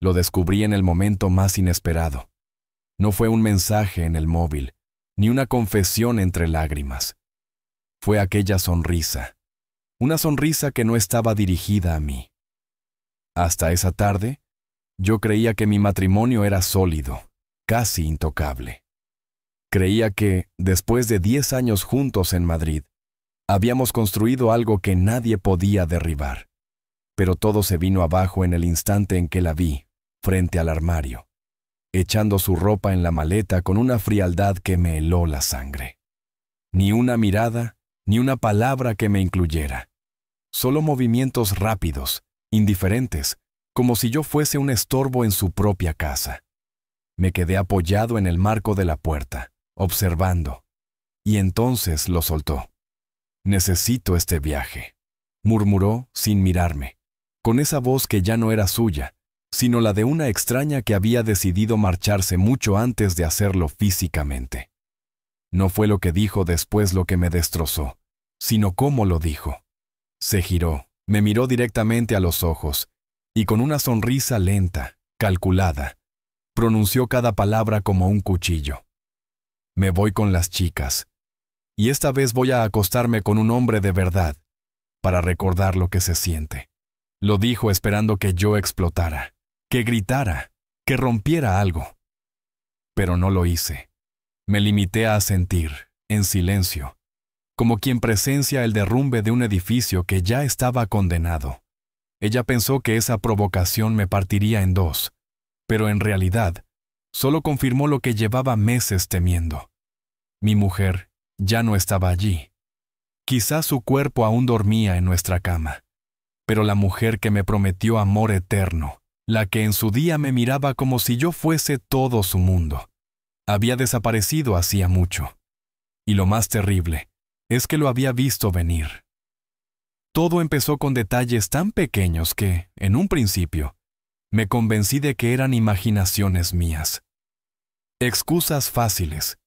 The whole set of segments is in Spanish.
Lo descubrí en el momento más inesperado. No fue un mensaje en el móvil, ni una confesión entre lágrimas. Fue aquella sonrisa. Una sonrisa que no estaba dirigida a mí. Hasta esa tarde, yo creía que mi matrimonio era sólido, casi intocable. Creía que, después de 10 años juntos en Madrid, habíamos construido algo que nadie podía derribar. Pero todo se vino abajo en el instante en que la vi, frente al armario, echando su ropa en la maleta con una frialdad que me heló la sangre. Ni una mirada, ni una palabra que me incluyera. Solo movimientos rápidos, indiferentes, como si yo fuese un estorbo en su propia casa. Me quedé apoyado en el marco de la puerta, observando, y entonces lo soltó. «Necesito este viaje», murmuró sin mirarme, con esa voz que ya no era suya, sino la de una extraña que había decidido marcharse mucho antes de hacerlo físicamente. No fue lo que dijo después lo que me destrozó, sino cómo lo dijo. Se giró, me miró directamente a los ojos, y con una sonrisa lenta, calculada, pronunció cada palabra como un cuchillo. «Me voy con las chicas, y esta vez voy a acostarme con un hombre de verdad, para recordar lo que se siente». Lo dijo esperando que yo explotara, que gritara, que rompiera algo. Pero no lo hice. Me limité a sentir, en silencio, como quien presencia el derrumbe de un edificio que ya estaba condenado. Ella pensó que esa provocación me partiría en dos, pero en realidad, solo confirmó lo que llevaba meses temiendo. Mi mujer ya no estaba allí. Quizás su cuerpo aún dormía en nuestra cama, pero la mujer que me prometió amor eterno, la que en su día me miraba como si yo fuese todo su mundo, había desaparecido hacía mucho. Y lo más terrible es que lo había visto venir. Todo empezó con detalles tan pequeños que, en un principio, me convencí de que eran imaginaciones mías. Excusas fáciles.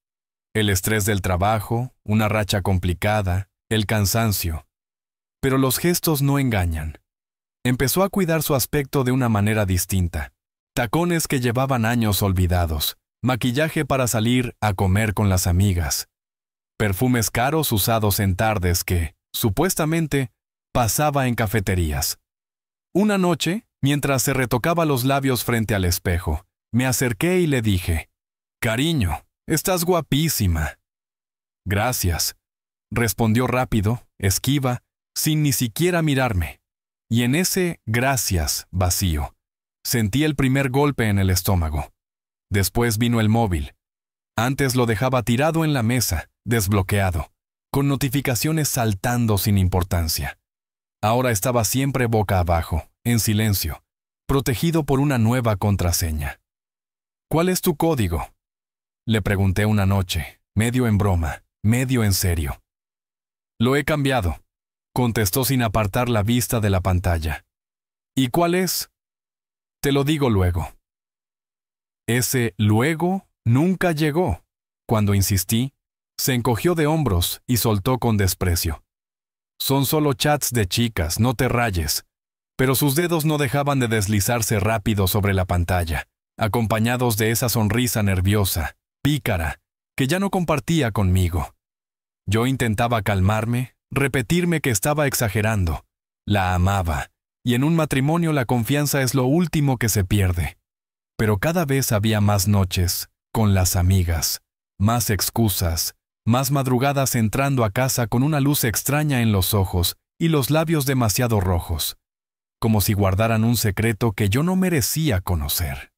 El estrés del trabajo, una racha complicada, el cansancio. Pero los gestos no engañan. Empezó a cuidar su aspecto de una manera distinta. Tacones que llevaban años olvidados, maquillaje para salir a comer con las amigas, perfumes caros usados en tardes que, supuestamente, pasaba en cafeterías. Una noche, mientras se retocaba los labios frente al espejo, me acerqué y le dije: «Cariño, estás guapísima». «Gracias», respondió rápido, esquiva, sin ni siquiera mirarme. Y en ese gracias vacío, sentí el primer golpe en el estómago. Después vino el móvil. Antes lo dejaba tirado en la mesa, desbloqueado, con notificaciones saltando sin importancia. Ahora estaba siempre boca abajo, en silencio, protegido por una nueva contraseña. «¿Cuál es tu código?», le pregunté una noche, medio en broma, medio en serio. «Lo he cambiado», contestó sin apartar la vista de la pantalla. «¿Y cuál es?». «Te lo digo luego». Ese luego nunca llegó. Cuando insistí, se encogió de hombros y soltó con desprecio: «Son solo chats de chicas, no te rayes». Pero sus dedos no dejaban de deslizarse rápido sobre la pantalla, acompañados de esa sonrisa nerviosa, pícara, que ya no compartía conmigo. Yo intentaba calmarme, repetirme que estaba exagerando. La amaba, y en un matrimonio la confianza es lo último que se pierde. Pero cada vez había más noches, con las amigas, más excusas, más madrugadas entrando a casa con una luz extraña en los ojos y los labios demasiado rojos, como si guardaran un secreto que yo no merecía conocer.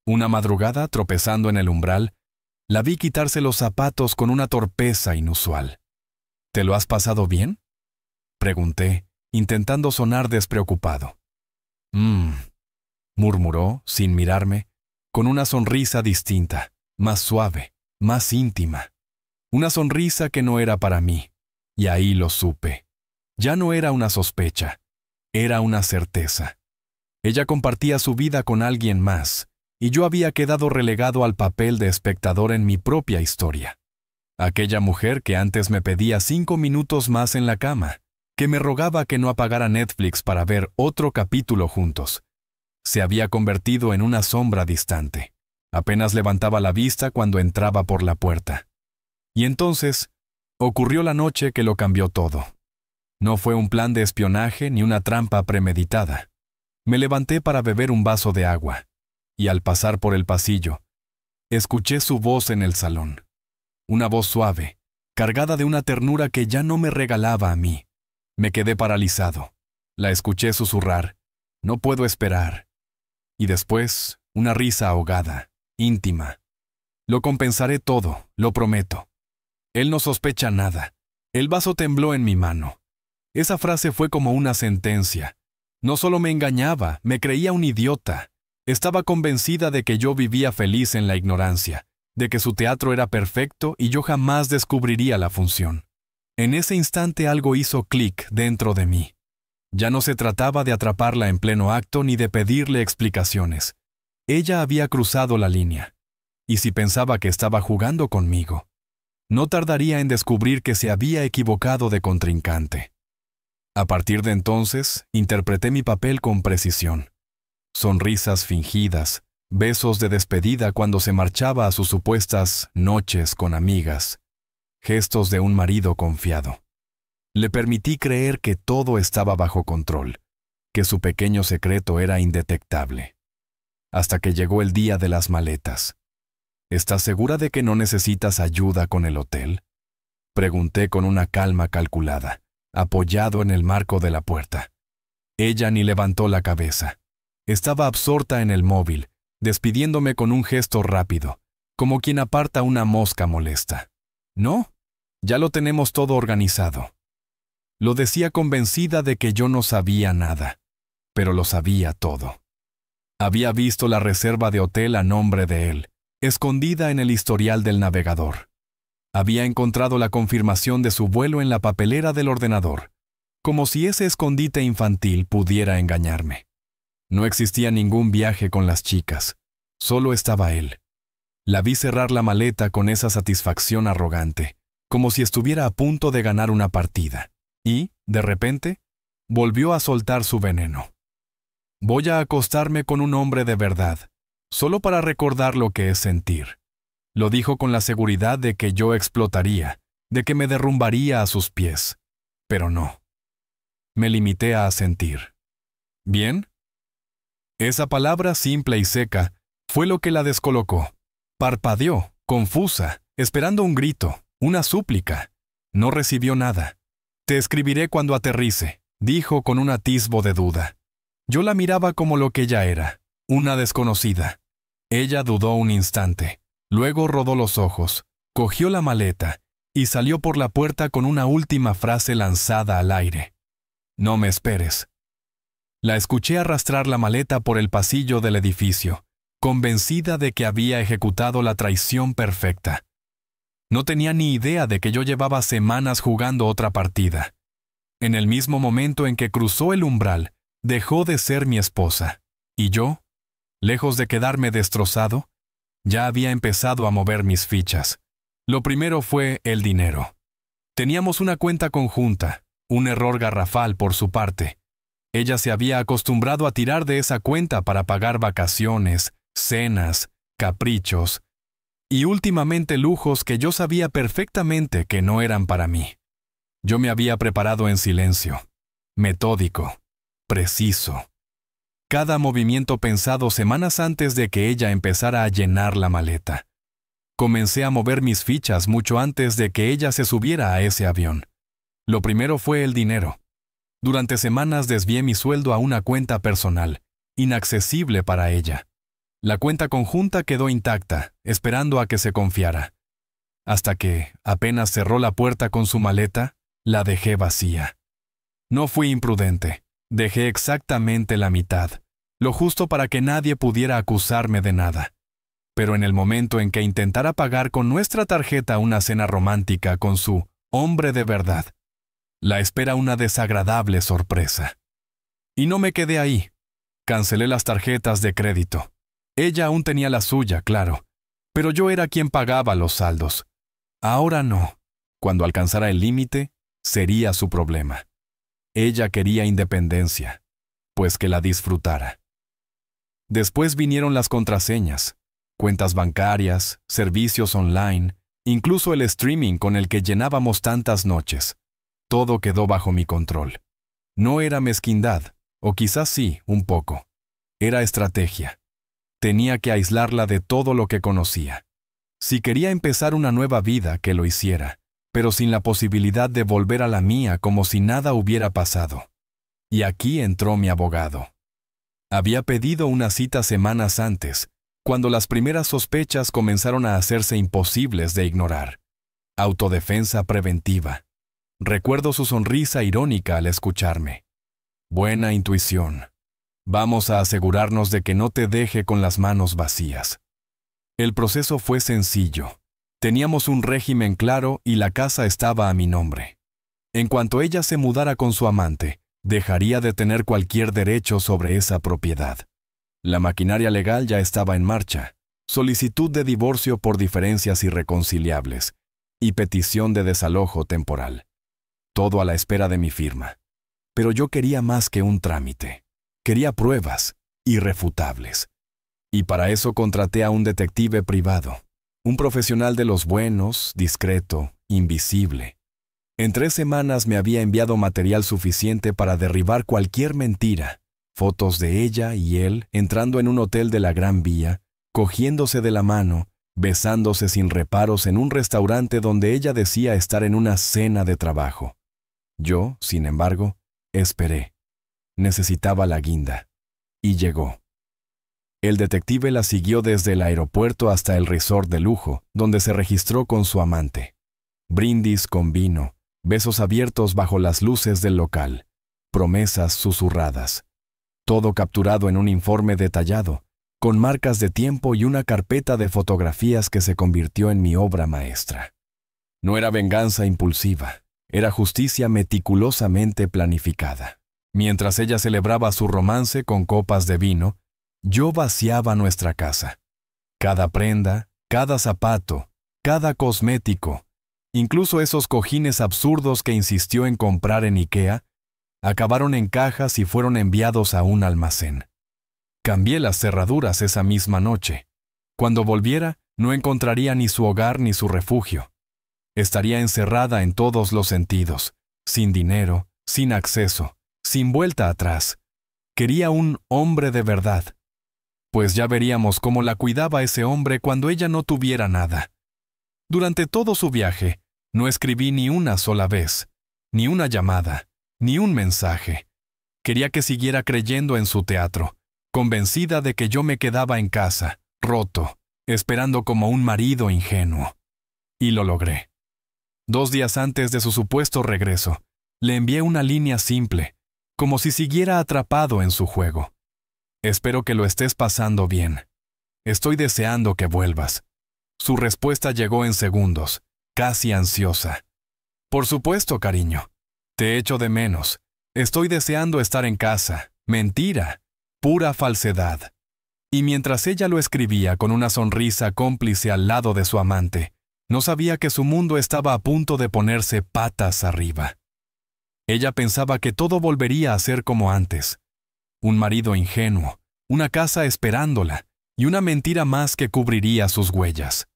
Una madrugada, tropezando en el umbral, la vi quitarse los zapatos con una torpeza inusual. «¿Te lo has pasado bien?», pregunté, intentando sonar despreocupado. Murmuró, sin mirarme, con una sonrisa distinta, más suave, más íntima. Una sonrisa que no era para mí, y ahí lo supe. Ya no era una sospecha, era una certeza. Ella compartía su vida con alguien más, y yo había quedado relegado al papel de espectador en mi propia historia. Aquella mujer que antes me pedía 5 minutos más en la cama, que me rogaba que no apagara Netflix para ver otro capítulo juntos, Se había convertido en una sombra distante. Apenas levantaba la vista cuando entraba por la puerta. Y entonces, ocurrió la noche que lo cambió todo. No fue un plan de espionaje ni una trampa premeditada. Me levanté para beber un vaso de agua, y al pasar por el pasillo, escuché su voz en el salón. Una voz suave, cargada de una ternura que ya no me regalaba a mí. Me quedé paralizado. La escuché susurrar: «No puedo esperar». Y después, una risa ahogada, íntima. «Lo compensaré todo, lo prometo». Él no sospecha nada. El vaso tembló en mi mano. Esa frase fue como una sentencia. No solo me engañaba, me creía un idiota. Estaba convencida de que yo vivía feliz en la ignorancia, de que su teatro era perfecto y yo jamás descubriría la función. En ese instante algo hizo clic dentro de mí. Ya no se trataba de atraparla en pleno acto ni de pedirle explicaciones. Ella había cruzado la línea. Y si pensaba que estaba jugando conmigo, no tardaría en descubrir que se había equivocado de contrincante. A partir de entonces, interpreté mi papel con precisión. Sonrisas fingidas, besos de despedida cuando se marchaba a sus supuestas noches con amigas, gestos de un marido confiado. Le permití creer que todo estaba bajo control, que su pequeño secreto era indetectable. Hasta que llegó el día de las maletas. ¿Estás segura de que no necesitas ayuda con el hotel?, pregunté con una calma calculada, apoyado en el marco de la puerta. Ella ni levantó la cabeza. Estaba absorta en el móvil, despidiéndome con un gesto rápido, como quien aparta una mosca molesta. «No, ya lo tenemos todo organizado». Lo decía convencida de que yo no sabía nada, pero lo sabía todo. Había visto la reserva de hotel a nombre de él, escondida en el historial del navegador. Había encontrado la confirmación de su vuelo en la papelera del ordenador, como si ese escondite infantil pudiera engañarme. No existía ningún viaje con las chicas, solo estaba él. La vi cerrar la maleta con esa satisfacción arrogante, como si estuviera a punto de ganar una partida, y, de repente, volvió a soltar su veneno. «Voy a acostarme con un hombre de verdad, solo para recordar lo que es sentir». Lo dijo con la seguridad de que yo explotaría, de que me derrumbaría a sus pies. Pero no. Me limité a asentir. ¿Bien? Esa palabra simple y seca fue lo que la descolocó. Parpadeó, confusa, esperando un grito, una súplica. No recibió nada. «Te escribiré cuando aterrice», dijo con un atisbo de duda. Yo la miraba como lo que ella era, una desconocida. Ella dudó un instante, luego rodó los ojos, cogió la maleta y salió por la puerta con una última frase lanzada al aire. «No me esperes». La escuché arrastrar la maleta por el pasillo del edificio, convencida de que había ejecutado la traición perfecta. No tenía ni idea de que yo llevaba semanas jugando otra partida. En el mismo momento en que cruzó el umbral, dejó de ser mi esposa, y yo, lejos de quedarme destrozado, ya había empezado a mover mis fichas. Lo primero fue el dinero. Teníamos una cuenta conjunta, un error garrafal por su parte. Ella se había acostumbrado a tirar de esa cuenta para pagar vacaciones, cenas, caprichos, y últimamente lujos que yo sabía perfectamente que no eran para mí. Yo me había preparado en silencio, metódico, preciso. Cada movimiento pensado semanas antes de que ella empezara a llenar la maleta. Comencé a mover mis fichas mucho antes de que ella se subiera a ese avión. Lo primero fue el dinero. Durante semanas desvié mi sueldo a una cuenta personal, inaccesible para ella. La cuenta conjunta quedó intacta, esperando a que se confiara. Hasta que, apenas cerró la puerta con su maleta, la dejé vacía. No fui imprudente. Dejé exactamente la mitad, lo justo para que nadie pudiera acusarme de nada. Pero en el momento en que intentara pagar con nuestra tarjeta una cena romántica con su hombre de verdad, la espera una desagradable sorpresa. Y no me quedé ahí. Cancelé las tarjetas de crédito. Ella aún tenía la suya, claro, pero yo era quien pagaba los saldos. Ahora no. Cuando alcanzara el límite, sería su problema. Ella quería independencia, pues que la disfrutara. Después vinieron las contraseñas, cuentas bancarias, servicios online, incluso el streaming con el que llenábamos tantas noches. Todo quedó bajo mi control. No era mezquindad, o quizás sí, un poco. Era estrategia. Tenía que aislarla de todo lo que conocía. Si quería empezar una nueva vida, que lo hiciera, pero sin la posibilidad de volver a la mía como si nada hubiera pasado. Y aquí entró mi abogado. Había pedido una cita semanas antes, cuando las primeras sospechas comenzaron a hacerse imposibles de ignorar. Autodefensa preventiva. Recuerdo su sonrisa irónica al escucharme. Buena intuición. Vamos a asegurarnos de que no te deje con las manos vacías. El proceso fue sencillo. Teníamos un régimen claro y la casa estaba a mi nombre. En cuanto ella se mudara con su amante, dejaría de tener cualquier derecho sobre esa propiedad. La maquinaria legal ya estaba en marcha. Solicitud de divorcio por diferencias irreconciliables y petición de desalojo temporal. Todo a la espera de mi firma. Pero yo quería más que un trámite. Quería pruebas irrefutables. Y para eso contraté a un detective privado, un profesional de los buenos, discreto, invisible. En 3 semanas me había enviado material suficiente para derribar cualquier mentira, fotos de ella y él entrando en un hotel de la Gran Vía, cogiéndose de la mano, besándose sin reparos en un restaurante donde ella decía estar en una cena de trabajo. Yo, sin embargo, esperé. Necesitaba la guinda. Y llegó. El detective la siguió desde el aeropuerto hasta el resort de lujo, donde se registró con su amante. Brindis con vino, besos abiertos bajo las luces del local, promesas susurradas. Todo capturado en un informe detallado, con marcas de tiempo y una carpeta de fotografías que se convirtió en mi obra maestra. No era venganza impulsiva, era justicia meticulosamente planificada. Mientras ella celebraba su romance con copas de vino, yo vaciaba nuestra casa. Cada prenda, cada zapato, cada cosmético, incluso esos cojines absurdos que insistió en comprar en IKEA, acabaron en cajas y fueron enviados a un almacén. Cambié las cerraduras esa misma noche. Cuando volviera, no encontraría ni su hogar ni su refugio. Estaría encerrada en todos los sentidos, sin dinero, sin acceso, sin vuelta atrás. Quería un hombre de verdad. Pues ya veríamos cómo la cuidaba ese hombre cuando ella no tuviera nada. Durante todo su viaje, no escribí ni una sola vez, ni una llamada, ni un mensaje. Quería que siguiera creyendo en su teatro, convencida de que yo me quedaba en casa, roto, esperando como un marido ingenuo. Y lo logré. 2 días antes de su supuesto regreso, le envié una línea simple, como si siguiera atrapado en su juego. Espero que lo estés pasando bien. Estoy deseando que vuelvas. Su respuesta llegó en segundos, casi ansiosa. Por supuesto, cariño. Te echo de menos. Estoy deseando estar en casa. Mentira. Pura falsedad. Y mientras ella lo escribía con una sonrisa cómplice al lado de su amante, no sabía que su mundo estaba a punto de ponerse patas arriba. Ella pensaba que todo volvería a ser como antes. Un marido ingenuo, una casa esperándola y una mentira más que cubriría sus huellas.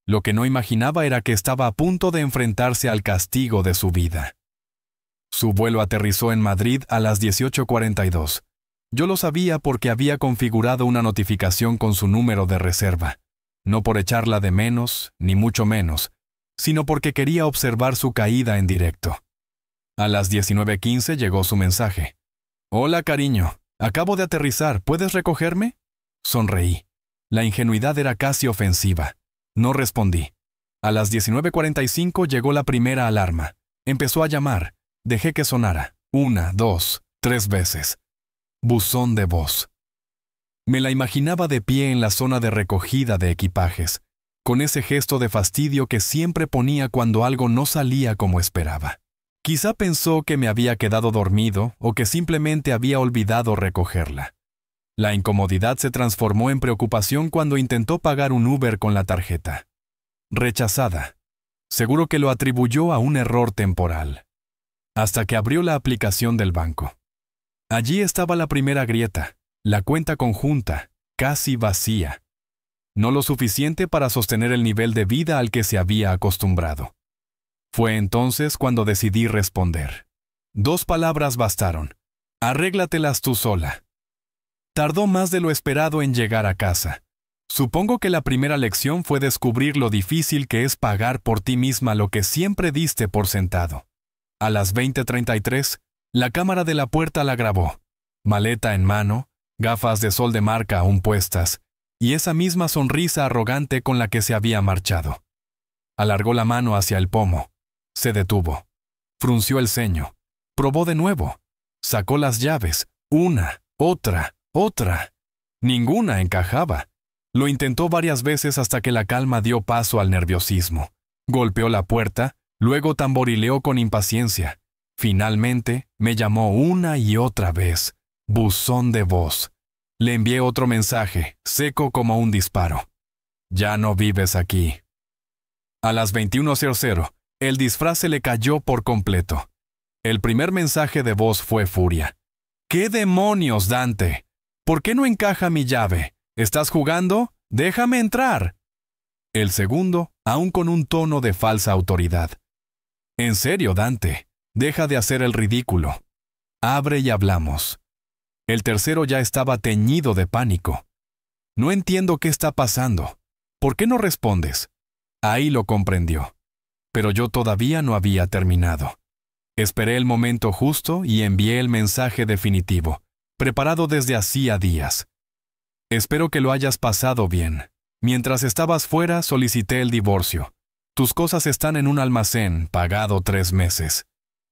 Lo que no imaginaba era que estaba a punto de enfrentarse al castigo de su vida. Su vuelo aterrizó en Madrid a las 18:42. Yo lo sabía porque había configurado una notificación con su número de reserva, no por echarla de menos, ni mucho menos, sino porque quería observar su caída en directo. A las 19:15 llegó su mensaje. «Hola, cariño. Acabo de aterrizar. ¿Puedes recogerme?» Sonreí. La ingenuidad era casi ofensiva. No respondí. A las 19:45 llegó la primera alarma. Empezó a llamar. Dejé que sonara. 1, 2, 3 veces. Buzón de voz. Me la imaginaba de pie en la zona de recogida de equipajes, con ese gesto de fastidio que siempre ponía cuando algo no salía como esperaba. Quizá pensó que me había quedado dormido o que simplemente había olvidado recogerla. La incomodidad se transformó en preocupación cuando intentó pagar un Uber con la tarjeta. Rechazada. Seguro que lo atribuyó a un error temporal. Hasta que abrió la aplicación del banco. Allí estaba la primera grieta, La cuenta conjunta, casi vacía. No lo suficiente para sostener el nivel de vida al que se había acostumbrado. Fue entonces cuando decidí responder. 2 palabras bastaron. Arréglatelas tú sola. Tardó más de lo esperado en llegar a casa. Supongo que la primera lección fue descubrir lo difícil que es pagar por ti misma lo que siempre diste por sentado. A las 20:33, la cámara de la puerta la grabó. Maleta en mano, gafas de sol de marca aún puestas, y esa misma sonrisa arrogante con la que se había marchado. Alargó la mano hacia el pomo. Se detuvo. Frunció el ceño. Probó de nuevo. Sacó las llaves. Una, otra. Ninguna encajaba. Lo intentó varias veces hasta que la calma dio paso al nerviosismo. Golpeó la puerta, luego tamborileó con impaciencia. Finalmente, me llamó una y otra vez. Buzón de voz. Le envié otro mensaje, seco como un disparo. Ya no vives aquí. A las 21:00, el disfraz se le cayó por completo. El primer mensaje de voz fue furia. ¿Qué demonios, Dante? ¿Por qué no encaja mi llave? ¿Estás jugando? ¡Déjame entrar! El segundo, aún con un tono de falsa autoridad. En serio, Dante, deja de hacer el ridículo. Abre y hablamos. El tercero ya estaba teñido de pánico. No entiendo qué está pasando. ¿Por qué no respondes? Ahí lo comprendió. Pero yo todavía no había terminado. Esperé el momento justo y envié el mensaje definitivo, preparado desde hacía días. Espero que lo hayas pasado bien. Mientras estabas fuera, solicité el divorcio. Tus cosas están en un almacén, pagado 3 meses.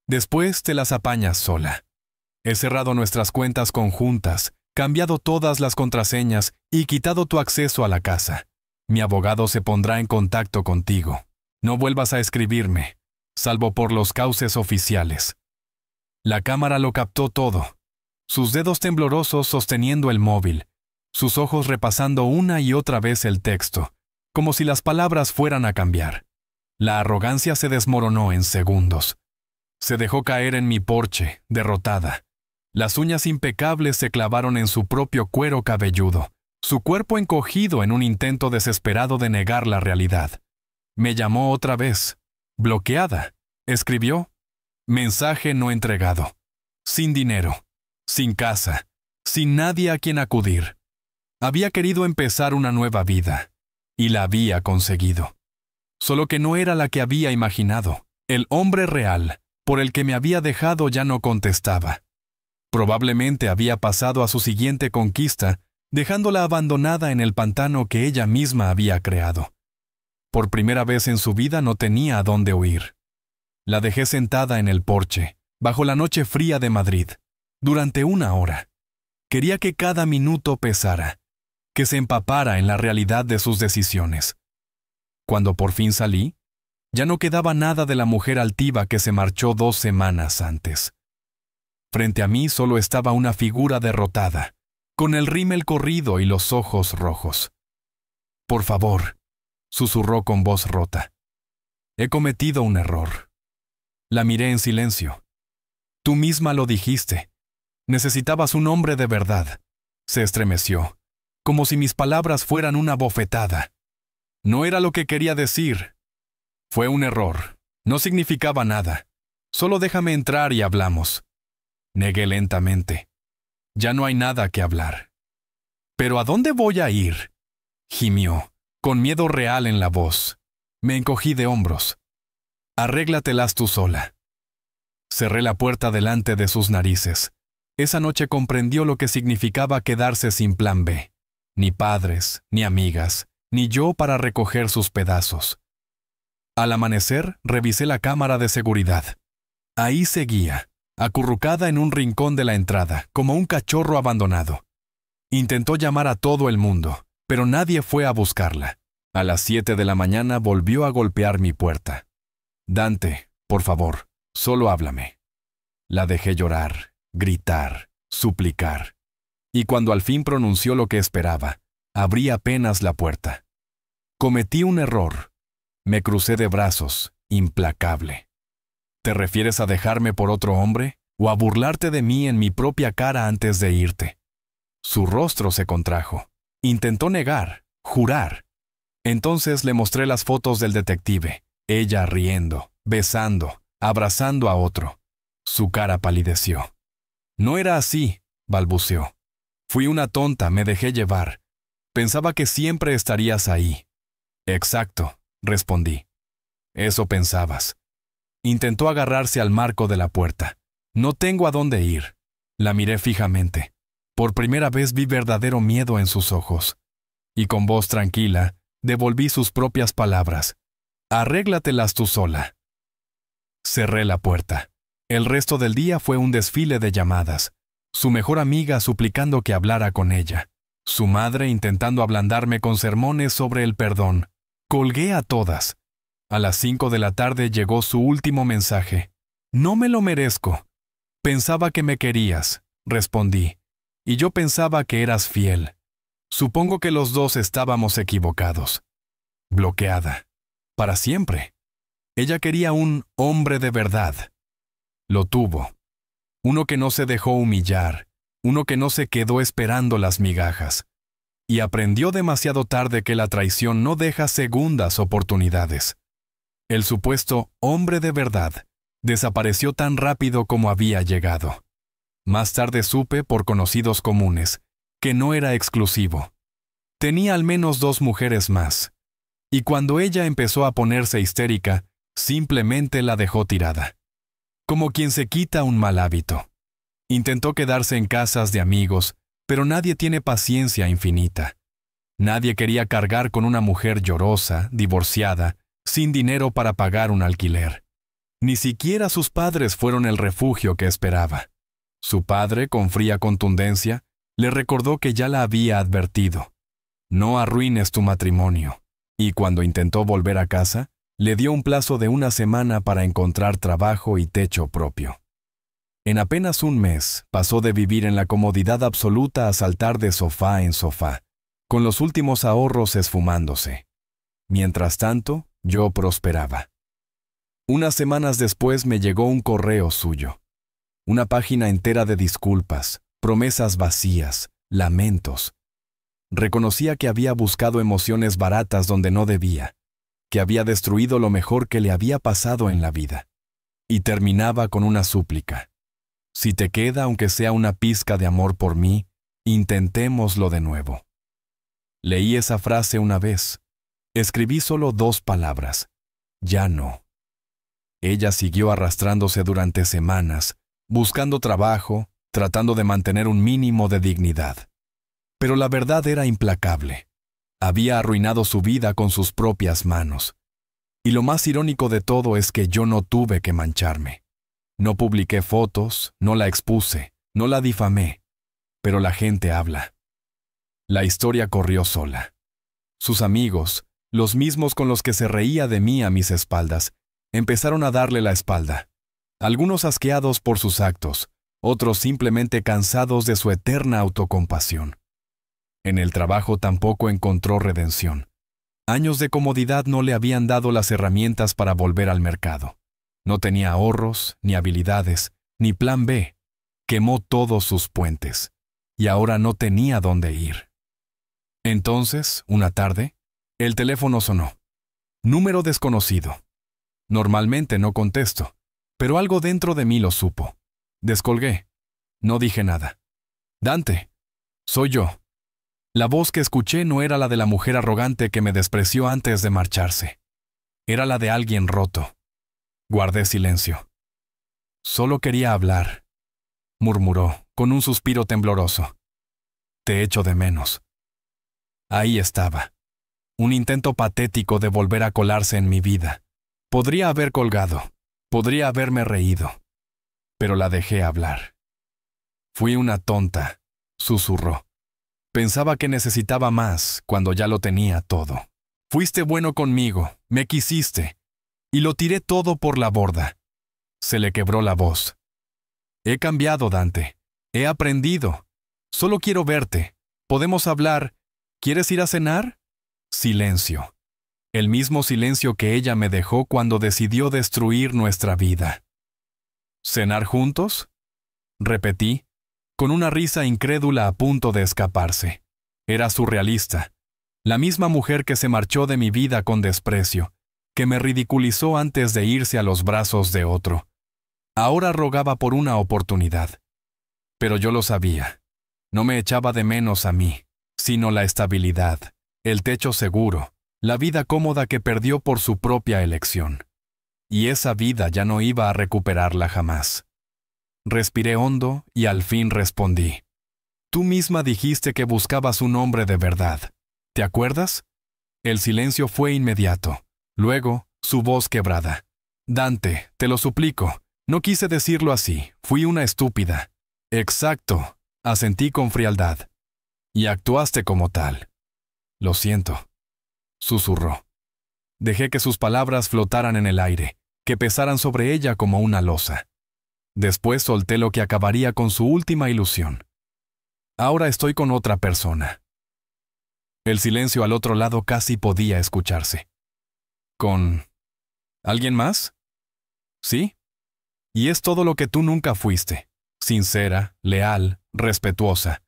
Después te las apañas sola. He cerrado nuestras cuentas conjuntas, cambiado todas las contraseñas y quitado tu acceso a la casa. Mi abogado se pondrá en contacto contigo. No vuelvas a escribirme, salvo por los cauces oficiales. La cámara lo captó todo. Sus dedos temblorosos sosteniendo el móvil, sus ojos repasando una y otra vez el texto, como si las palabras fueran a cambiar. La arrogancia se desmoronó en segundos. Se dejó caer en mi porche, derrotada. Las uñas impecables se clavaron en su propio cuero cabelludo, su cuerpo encogido en un intento desesperado de negar la realidad. Me llamó otra vez. Bloqueada. Escribió. Mensaje no entregado. Sin dinero. Sin casa. Sin nadie a quien acudir. Había querido empezar una nueva vida. Y la había conseguido. Solo que no era la que había imaginado. El hombre real, por el que me había dejado, ya no contestaba. Probablemente había pasado a su siguiente conquista, dejándola abandonada en el pantano que ella misma había creado. Por primera vez en su vida no tenía a dónde huir. La dejé sentada en el porche, bajo la noche fría de Madrid, durante 1 hora. Quería que cada minuto pesara, que se empapara en la realidad de sus decisiones. Cuando por fin salí, ya no quedaba nada de la mujer altiva que se marchó 2 semanas antes. Frente a mí solo estaba una figura derrotada, con el rímel corrido y los ojos rojos. «Por favor», susurró con voz rota. «He cometido un error». La miré en silencio. «Tú misma lo dijiste. Necesitabas un hombre de verdad». Se estremeció, como si mis palabras fueran una bofetada. «No era lo que quería decir. Fue un error. No significaba nada. Solo déjame entrar y hablamos». Negué lentamente. «Ya no hay nada que hablar». «¿Pero a dónde voy a ir?», gimió, con miedo real en la voz. Me encogí de hombros. «Arréglatelas tú sola». Cerré la puerta delante de sus narices. Esa noche comprendió lo que significaba quedarse sin plan B. Ni padres, ni amigas, ni yo para recoger sus pedazos. Al amanecer, revisé la cámara de seguridad. Ahí seguía, acurrucada en un rincón de la entrada, como un cachorro abandonado. Intentó llamar a todo el mundo, pero nadie fue a buscarla. A las 7 de la mañana volvió a golpear mi puerta. «Dante, por favor, solo háblame». La dejé llorar, gritar, suplicar. Y cuando al fin pronunció lo que esperaba, abrí apenas la puerta. Cometí un error. Me crucé de brazos, implacable. ¿Te refieres a dejarme por otro hombre o a burlarte de mí en mi propia cara antes de irte? Su rostro se contrajo. Intentó negar, jurar. Entonces le mostré las fotos del detective, ella riendo, besando, abrazando a otro. Su cara palideció. No era así, balbuceó. Fui una tonta, me dejé llevar. Pensaba que siempre estarías ahí. Exacto, respondí. Eso pensabas. Intentó agarrarse al marco de la puerta. No tengo a dónde ir. La miré fijamente. Por primera vez vi verdadero miedo en sus ojos. Y con voz tranquila, devolví sus propias palabras. Arréglatelas tú sola. Cerré la puerta. El resto del día fue un desfile de llamadas. Su mejor amiga suplicando que hablara con ella. Su madre intentando ablandarme con sermones sobre el perdón. Colgué a todas. A las 5 de la tarde llegó su último mensaje. No me lo merezco. Pensaba que me querías, respondí. Y yo pensaba que eras fiel. Supongo que los dos estábamos equivocados. Bloqueada. Para siempre. Ella quería un hombre de verdad. Lo tuvo. Uno que no se dejó humillar, uno que no se quedó esperando las migajas. Y aprendió demasiado tarde que la traición no deja segundas oportunidades. El supuesto hombre de verdad desapareció tan rápido como había llegado. Más tarde supe, por conocidos comunes, que no era exclusivo. Tenía al menos 2 mujeres más. Y cuando ella empezó a ponerse histérica, simplemente la dejó tirada. Como quien se quita un mal hábito. Intentó quedarse en casas de amigos, pero nadie tiene paciencia infinita. Nadie quería cargar con una mujer llorosa, divorciada, sin dinero para pagar un alquiler. Ni siquiera sus padres fueron el refugio que esperaba. Su padre, con fría contundencia, le recordó que ya la había advertido. No arruines tu matrimonio. Y cuando intentó volver a casa, le dio un plazo de 1 semana para encontrar trabajo y techo propio. En apenas un mes, pasó de vivir en la comodidad absoluta a saltar de sofá en sofá, con los últimos ahorros esfumándose. Mientras tanto, yo prosperaba. Unas semanas después me llegó un correo suyo. Una página entera de disculpas, promesas vacías, lamentos. Reconocía que había buscado emociones baratas donde no debía, que había destruido lo mejor que le había pasado en la vida. Y terminaba con una súplica. Si te queda aunque sea una pizca de amor por mí, intentémoslo de nuevo. Leí esa frase una vez. Escribí solo 2 palabras. Ya no. Ella siguió arrastrándose durante semanas, buscando trabajo, tratando de mantener un mínimo de dignidad. Pero la verdad era implacable. Había arruinado su vida con sus propias manos. Y lo más irónico de todo es que yo no tuve que mancharme. No publiqué fotos, no la expuse, no la difamé. Pero la gente habla. La historia corrió sola. Sus amigos, los mismos con los que se reía de mí a mis espaldas, empezaron a darle la espalda. Algunos asqueados por sus actos, otros simplemente cansados de su eterna autocompasión. En el trabajo tampoco encontró redención. Años de comodidad no le habían dado las herramientas para volver al mercado. No tenía ahorros, ni habilidades, ni plan B. Quemó todos sus puentes. Y ahora no tenía dónde ir. Entonces, una tarde, el teléfono sonó. Número desconocido. Normalmente no contesto, pero algo dentro de mí lo supo. Descolgué. No dije nada. Dante. Soy yo. La voz que escuché no era la de la mujer arrogante que me despreció antes de marcharse. Era la de alguien roto. Guardé silencio. Solo quería hablar, murmuró, con un suspiro tembloroso. Te echo de menos. Ahí estaba. Un intento patético de volver a colarse en mi vida. Podría haber colgado, podría haberme reído, pero la dejé hablar. Fui una tonta, susurró. Pensaba que necesitaba más cuando ya lo tenía todo. Fuiste bueno conmigo, me quisiste, y lo tiré todo por la borda. Se le quebró la voz. He cambiado, Dante. He aprendido. Solo quiero verte. ¿Podemos hablar? ¿Quieres ir a cenar? Silencio. El mismo silencio que ella me dejó cuando decidió destruir nuestra vida. ¿Cenar juntos? Repetí. con una risa incrédula a punto de escaparse. Era surrealista. La misma mujer que se marchó de mi vida con desprecio, que me ridiculizó antes de irse a los brazos de otro. Ahora rogaba por una oportunidad. Pero yo lo sabía. No me echaba de menos a mí, sino la estabilidad, el techo seguro, la vida cómoda que perdió por su propia elección. Y esa vida ya no iba a recuperarla jamás. Respiré hondo y al fin respondí. Tú misma dijiste que buscabas un hombre de verdad. ¿Te acuerdas? El silencio fue inmediato. Luego, su voz quebrada. Dante, te lo suplico. No quise decirlo así. Fui una estúpida. Exacto, asentí con frialdad. Y actuaste como tal. Lo siento, susurró. Dejé que sus palabras flotaran en el aire, que pesaran sobre ella como una losa. Después solté lo que acabaría con su última ilusión. Ahora estoy con otra persona. El silencio al otro lado casi podía escucharse. ¿Con alguien más? Sí. Y es todo lo que tú nunca fuiste. Sincera, leal, respetuosa.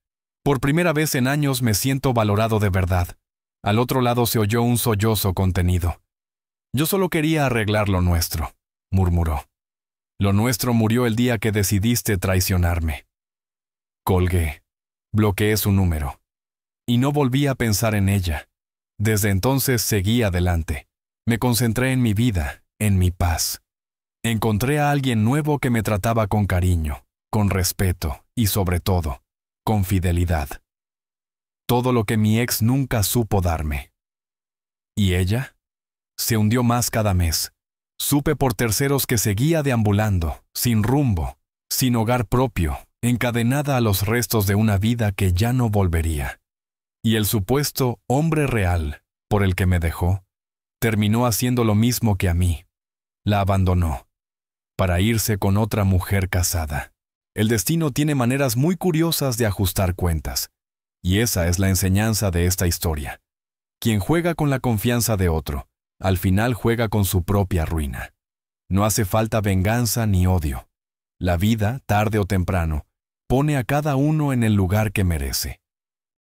Por primera vez en años me siento valorado de verdad. Al otro lado se oyó un sollozo contenido. Yo solo quería arreglar lo nuestro, murmuró. Lo nuestro murió el día que decidiste traicionarme. Colgué. Bloqueé su número. Y no volví a pensar en ella. Desde entonces seguí adelante. Me concentré en mi vida, en mi paz. Encontré a alguien nuevo que me trataba con cariño, con respeto y, sobre todo, con fidelidad. Todo lo que mi ex nunca supo darme. ¿Y ella? Se hundió más cada mes. Supe por terceros que seguía deambulando, sin rumbo, sin hogar propio, encadenada a los restos de una vida que ya no volvería. Y el supuesto hombre real, por el que me dejó, terminó haciendo lo mismo que a mí. La abandonó, para irse con otra mujer casada. El destino tiene maneras muy curiosas de ajustar cuentas, y esa es la enseñanza de esta historia. Quien juega con la confianza de otro, al final juega con su propia ruina. No hace falta venganza ni odio. La vida, tarde o temprano, pone a cada uno en el lugar que merece.